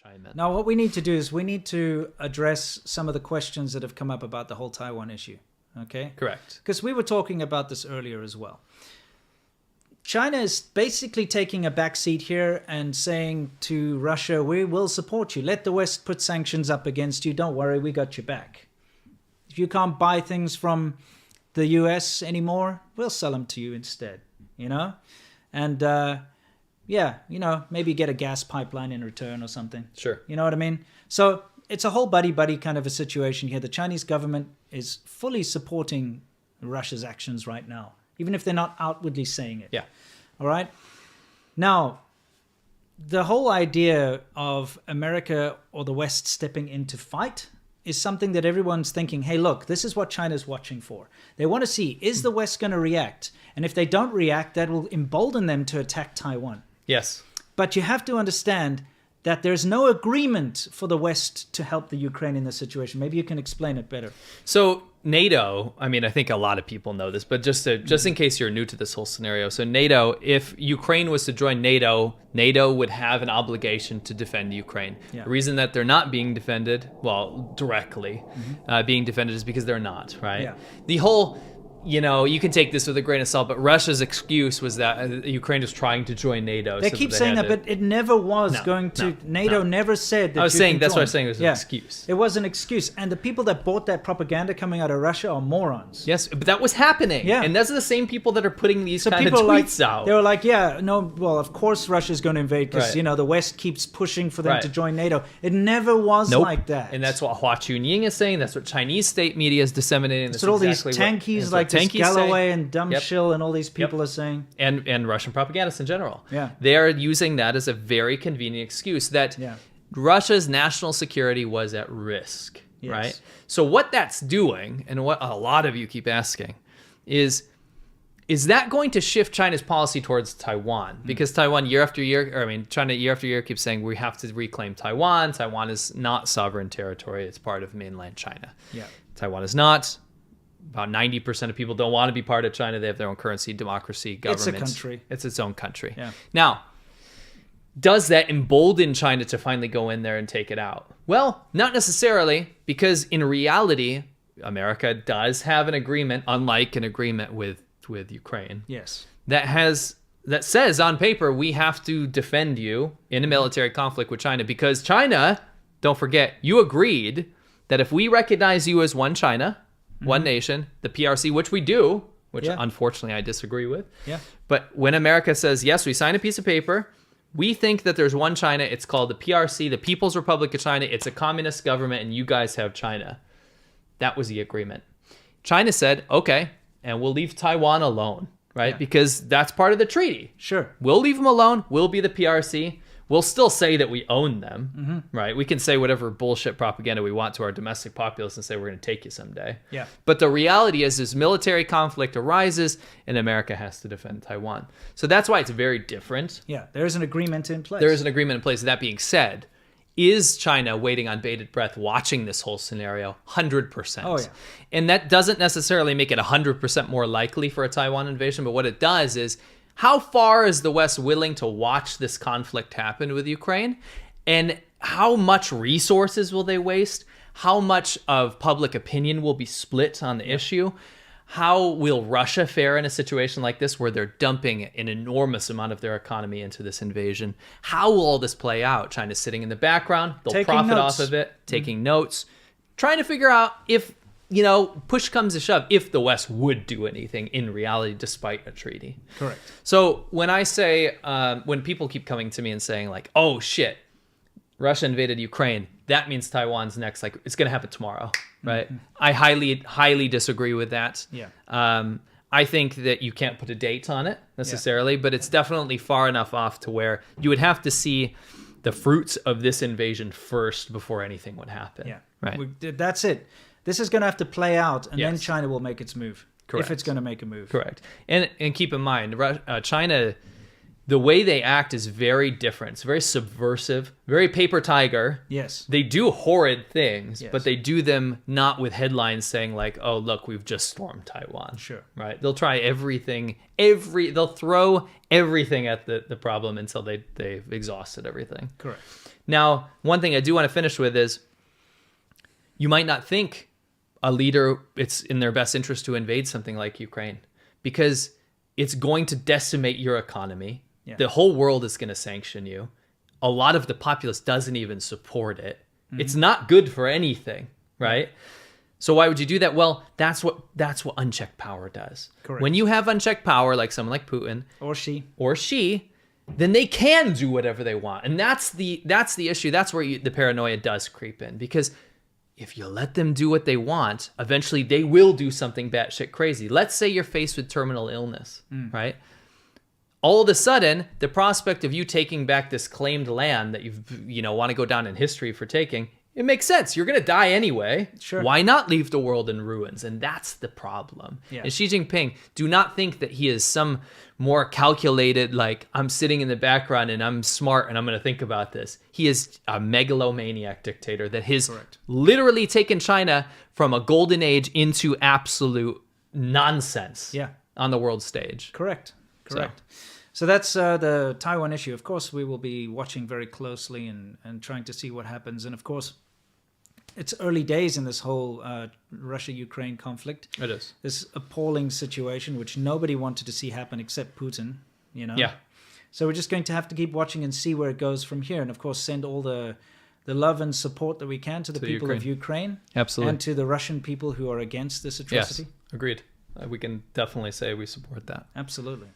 chime in. Now, what we need to do is we need to address some of the questions that have come up about the whole Taiwan issue. Okay? Correct. Because we were talking about this earlier as well. China is basically taking a back seat here and saying to Russia, we will support you. Let the West put sanctions up against you. Don't worry, we got your back. If you can't buy things from the US anymore, we'll sell them to you instead, you know? And maybe get a gas pipeline in return or something. Sure. You know what I mean? So it's a whole buddy-buddy kind of a situation here. The Chinese government is fully supporting Russia's actions right now, even if they're not outwardly saying it. Yeah. All right? Now, the whole idea of America or the West stepping in to fight is something that everyone's thinking, hey, look, this is what China's watching for. They want to see, is the West going to react? And if they don't react, that will embolden them to attack Taiwan. Yes. But you have to understand that there's no agreement for the West to help the Ukraine in this situation. Maybe you can explain it better. So NATO, I mean, I think a lot of people know this, but just in case you're new to this whole scenario. So NATO, if Ukraine was to join NATO, NATO would have an obligation to defend Ukraine. Yeah. The reason that they're not being defended, well, directly being defended is because they're not, right? Yeah. The whole... you can take this with a grain of salt, but Russia's excuse was that Ukraine was trying to join NATO. They keep saying that, but it never was going to. NATO never said that. I was saying that's what I was saying. It was an excuse. It was an excuse, and the people that bought that propaganda coming out of Russia are morons. Yes, but that was happening. Yeah, and those are the same people that are putting these kind of tweets out. They were like, well, of course Russia's going to invade because the West keeps pushing for them to join NATO. It never was like that. And that's what Hua Chunying is saying. That's what Chinese state media is disseminating. That's what all these tankies like this Galloway and Dumbshill and all these people are saying. And Russian propagandists in general. Yeah. They are using that as a very convenient excuse that Russia's national security was at risk, right? So what that's doing, and what a lot of you keep asking, is that going to shift China's policy towards Taiwan? Because China year after year keeps saying we have to reclaim Taiwan. Taiwan is not sovereign territory. It's part of mainland China. Yeah. Taiwan is not. About 90% of people don't want to be part of China. They have their own currency, democracy, government. It's a country. It's its own country. Yeah. Now, does that embolden China to finally go in there and take it out? Well, not necessarily, because in reality, America does have an agreement, unlike an agreement with Ukraine. Yes. That says on paper, we have to defend you in a military conflict with China, because China, don't forget, you agreed that if we recognize you as one China, one nation, the PRC, which we do, which unfortunately I disagree with. Yeah. But when America says, yes, we sign a piece of paper, we think that there's one China, it's called the PRC, the People's Republic of China, it's a communist government, and you guys have China. That was the agreement. China said, okay, and we'll leave Taiwan alone, right? Yeah. Because that's part of the treaty. Sure. We'll leave them alone, we'll be the PRC. We'll still say that we own them, right? We can say whatever bullshit propaganda we want to our domestic populace and say we're going to take you someday. Yeah. But the reality is military conflict arises and America has to defend Taiwan. So that's why it's very different. Yeah, there is an agreement in place. There is an agreement in place. That being said, is China waiting on bated breath watching this whole scenario? 100%. Oh, yeah. And that doesn't necessarily make it 100% more likely for a Taiwan invasion, but what it does is, how far is the West willing to watch this conflict happen with Ukraine? And how much resources will they waste? How much of public opinion will be split on the issue? How will Russia fare in a situation like this where they're dumping an enormous amount of their economy into this invasion? How will all this play out? China's sitting in the background. They'll taking profit notes. off of it, taking notes, trying to figure out if, push comes to shove, if the West would do anything in reality despite a treaty. Correct. So when I say, when people keep coming to me and saying like, oh shit, Russia invaded Ukraine, that means Taiwan's next, like it's going to happen tomorrow, right? I highly disagree with that. Yeah. I think that you can't put a date on it necessarily, but it's definitely far enough off to where you would have to see the fruits of this invasion first before anything would happen. Yeah. Right. That's it. This is going to have to play out, and then Yes. China will make its move. Correct. If it's going to make a move. Correct. And keep in mind, China, the way they act is very different. It's very subversive, very paper tiger. Yes. They do horrid things, Yes. but they do them not with headlines saying like, oh, look, we've just stormed Taiwan. Sure. Right? They'll try everything, they'll throw everything at the problem until they've exhausted everything. Correct. Now, one thing I do want to finish with is you might not think a leader, it's in their best interest to invade something like Ukraine because it's going to decimate your economy. Yeah. The whole world is going to sanction you. A lot of the populace doesn't even support it. It's not good for anything, right? So why would you do that? Well, that's what unchecked power does. Correct. When you have unchecked power, like someone like Putin Or she, then they can do whatever they want, and that's the issue. That's where the paranoia does creep in, because if you let them do what they want, eventually they will do something batshit crazy. Let's say you're faced with terminal illness, right? All of a sudden, the prospect of you taking back this claimed land that want to go down in history for taking, it makes sense. You're going to die anyway. Sure. Why not leave the world in ruins? And that's the problem. Yeah. And Xi Jinping, do not think that he is some more calculated, like, I'm sitting in the background and I'm smart and I'm going to think about this. He is a megalomaniac dictator that has literally taken China from a golden age into absolute nonsense on the world stage. Correct. So that's the Taiwan issue. Of course, we will be watching very closely and trying to see what happens. And of course, it's early days in this whole Russia-Ukraine conflict. It is. This appalling situation, which nobody wanted to see happen except Putin, Yeah. So we're just going to have to keep watching and see where it goes from here. And of course, send all the love and support that we can to the people of Ukraine. Absolutely. And to the Russian people who are against this atrocity. Yes, agreed. We can definitely say we support that. Absolutely.